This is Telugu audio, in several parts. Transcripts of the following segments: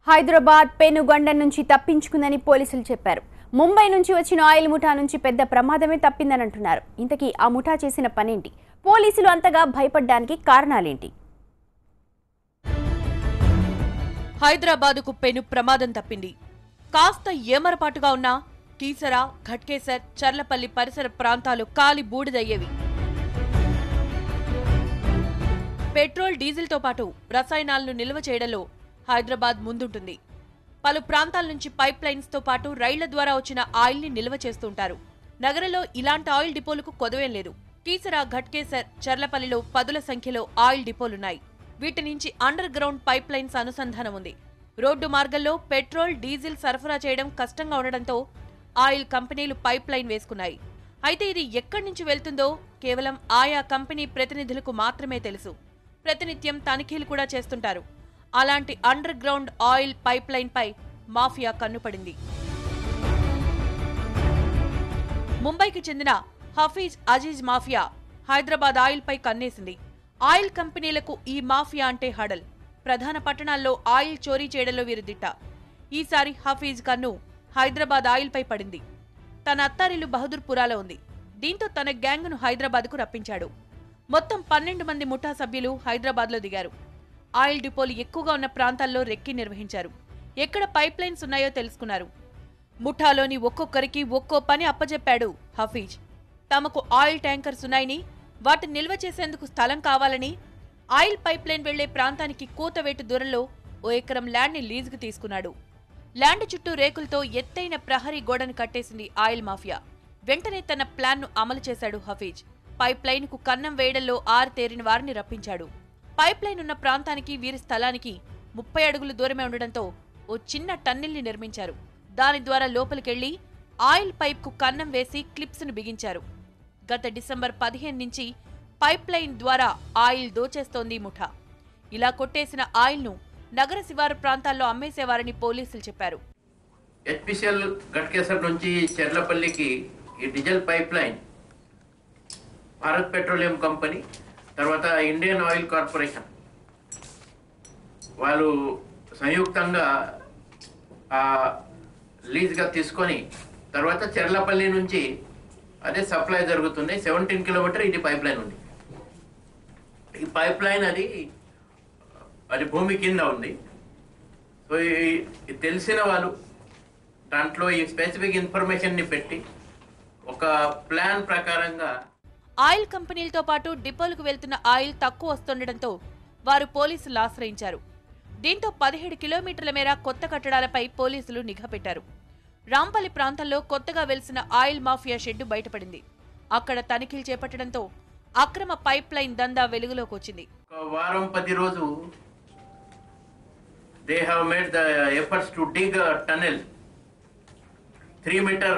హైదరాబాద్ పెనుగొండ నుంచి తప్పించుకుందని పోలీసులు చెప్పారు. ముంబై నుంచి వచ్చిన ఆయిల్ ముఠా నుంచి పెద్ద ప్రమాదమే తప్పిందని అంటున్నారు. ఇంతకీ ఆ ముఠా చేసిన పనేంటి? పోలీసులు అంతగా భయపడడానికి కారణాలేంటి? హైదరాబాదుకు పెను ప్రమాదం తప్పింది. కాస్త ఏమరపాటుగా ఉన్న కీసర, ఘట్కేసర్, చర్లపల్లి పరిసర ప్రాంతాలు కాలి బూడిదయ్యేవి. పెట్రోల్, డీజిల్తో పాటు రసాయనాలను నిల్వ చేయడంలో హైదరాబాద్ ముందుంటుంది. పలు ప్రాంతాల నుంచి పైప్ లైన్స్తో పాటు రైళ్ల ద్వారా వచ్చిన ఆయిల్ని నిల్వ చేస్తుంటారు. నగరంలో ఇలాంటి ఆయిల్ డిపోలకు కొదవేం లేదు. కీసర, ఘట్కేసర్, చర్లపల్లిలో పదుల సంఖ్యలో ఆయిల్ డిపోలున్నాయి. వీటి నుంచి అండర్ గ్రౌండ్ పైప్ లైన్స్ అనుసంధానం ఉంది. రోడ్డు మార్గంలో పెట్రోల్, డీజిల్ సరఫరా చేయడం కష్టంగా ఉండడంతో ఆయిల్ కంపెనీలు పైప్ లైన్ వేసుకున్నాయి. అయితే ఇది ఎక్కడి నుంచి వెళ్తుందో కేవలం ఆయా కంపెనీ ప్రతినిధులకు మాత్రమే తెలుసు. ప్రతినిత్యం తనిఖీలు కూడా చేస్తుంటారు. అలాంటి underground oil pipeline పై మాఫియా కన్నుపడింది. ముంబైకి చెందిన హఫీజ్ అజీజ్ మాఫియా హైదరాబాద్ ఆయిల్ పై కన్నేసింది. ఆయిల్ కంపెనీలకు ఈ మాఫియా అంటే హడల్. ప్రధాన పట్టణాల్లో ఆయిల్ చోరీ చేయడంలో వీరు దిట్ట. ఈసారి హఫీజ్ కన్ను హైదరాబాద్ ఆయిల్ పై పడింది. తన అత్తారిల్లు బహదూర్పురాలో ఉంది. దీంతో తన గ్యాంగ్ను హైదరాబాద్కు రప్పించాడు. మొత్తం 12 మంది ముఠా సభ్యులు హైదరాబాద్లో దిగారు. ఆయిల్ డిపోలు ఎక్కువగా ఉన్న ప్రాంతాల్లో రెక్కి నిర్వహించారు. ఎక్కడ పైప్ లైన్స్ ఉన్నాయో తెలుసుకున్నారు. ముఠాలోని ఒక్కొక్కరికి ఒక్కో పని అప్పజెప్పాడు హఫీజ్. తమకు ఆయిల్ ట్యాంకర్స్ ఉన్నాయని, వాటిని నిల్వ చేసేందుకు స్థలం కావాలని, ఆయిల్ పైప్ లైన్ వెళ్లే ప్రాంతానికి కూతవేటు దూరంలో ఓ ఎకరం ల్యాండ్ని లీజుకు తీసుకున్నాడు. ల్యాండ్ చుట్టూ రేకులతో ఎత్తైన ప్రహరీ గోడను కట్టేసింది ఆయిల్ మాఫియా. వెంటనే తన ప్లాన్ను అమలు చేశాడు హఫీజ్. పైప్ లైన్ కు కన్నం వేయడంలో ఆరితేరిన వారిని రప్పించాడు. పైప్ లైన్ ఉన్న ప్రాంతానికి, వీరి స్థలానికి 30 అడుగుల దూరమే ఉండడంతో ఓ చిన్న టన్నెల్ని నిర్మించారు. దాని ద్వారా లోపలికెళ్లి ఆయిల్ పైప్ కు కన్నం వేసి క్లిప్స్ ను బిగించారు. గత డిసెంబర్ 15 నుంచి పైప్ లైన్ ద్వారా ఆయిల్ దోచేస్తోంది ముఠా. ఇలా కొట్టేసిన ఆయిల్ ను నగర శివారు ప్రాంతాల్లో అమ్మేసేవారని పోలీసులు చెప్పారు. హెచ్పిసిఎల్ ఘట్కేసర్ నుంచి చెర్లపల్లికి ఈ diesel pipe line Bharat petroleum company, తర్వాత ఇండియన్ ఆయిల్ కార్పొరేషన్ వాళ్ళు సంయుక్తంగా లీజ్గా తీసుకొని తర్వాత చెర్లపల్లి నుంచి అదే సప్లై జరుగుతుంది. 17 కిలోమీటర్ ఇది పైప్ లైన్ ఉంది. ఈ పైప్ లైన్ అది భూమి కింద ఉంది. సో తెలిసిన వాళ్ళు దాంట్లో ఈ స్పెసిఫిక్ ఇన్ఫర్మేషన్ని పెట్టి ఒక ప్లాన్ ప్రకారంగా ఆయిల్ కంపెనీలతో పాటు డిపోలకు వెళ్తున్న ఆయిల్ తక్కువ వస్తుండటంతో వారు పోలీసులు ఆశ్రయించారు. దీంతో 17 కిలోమీటర్ల మేర కొత్త కట్టడాలపై పోలీసులు నిఘా పెట్టారు. రాంపల్లి ప్రాంతంలో కొత్తగా వెలిసిన ఆయిల్ మాఫియా షెడ్డు బయటపడింది. అక్కడ తనిఖీలు చేపట్టడంతో అక్రమ పైప్ లైన్ దందా వెలుగులోకి వచ్చింది. వారం 10 రోజు they have made the efforts to dig a tunnel 3 meter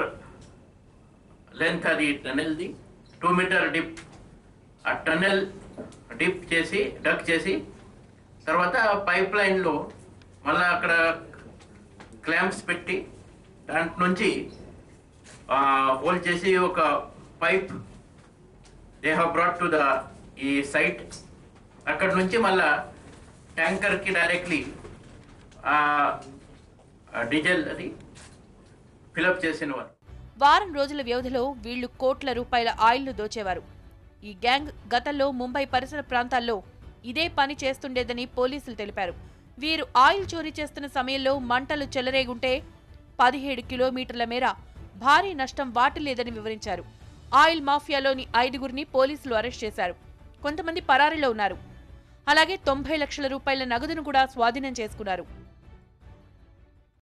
length అది tunnel ది 2 meter deep. ఆ టన్నెల్ డిప్ చేసి డక్ చేసి తర్వాత పైప్ లైన్లో మళ్ళీ అక్కడ క్లాంప్స్ పెట్టి దాంట్ నుంచి హోల్ చేసి ఒక pipe they have brought to the ఈ సైట్. అక్కడ నుంచి మళ్ళా ట్యాంకర్కి డైరెక్ట్లీ డీజిల్ అది ఫిలప్ చేసిన వారు. వారం రోజుల వ్యవధిలో వీళ్లు కోట్ల రూపాయల ఆయిల్ను దోచేవారు. ఈ గ్యాంగ్ గతంలో ముంబై పరిసర ప్రాంతాల్లో ఇదే పని చేస్తుండేదని పోలీసులు తెలిపారు. వీరు ఆయిల్ చోరీ చేస్తున్న సమయంలో మంటలు చెలరేగుంటే 17 కిలోమీటర్ల మేర భారీ నష్టం వాటిల్లేదని వివరించారు. ఆయిల్ మాఫియాలోని 5గురిని పోలీసులు అరెస్ట్ చేశారు. కొంతమంది పరారీలో ఉన్నారు. అలాగే 90 లక్షల రూపాయల నగదును కూడా స్వాధీనం చేసుకున్నారు.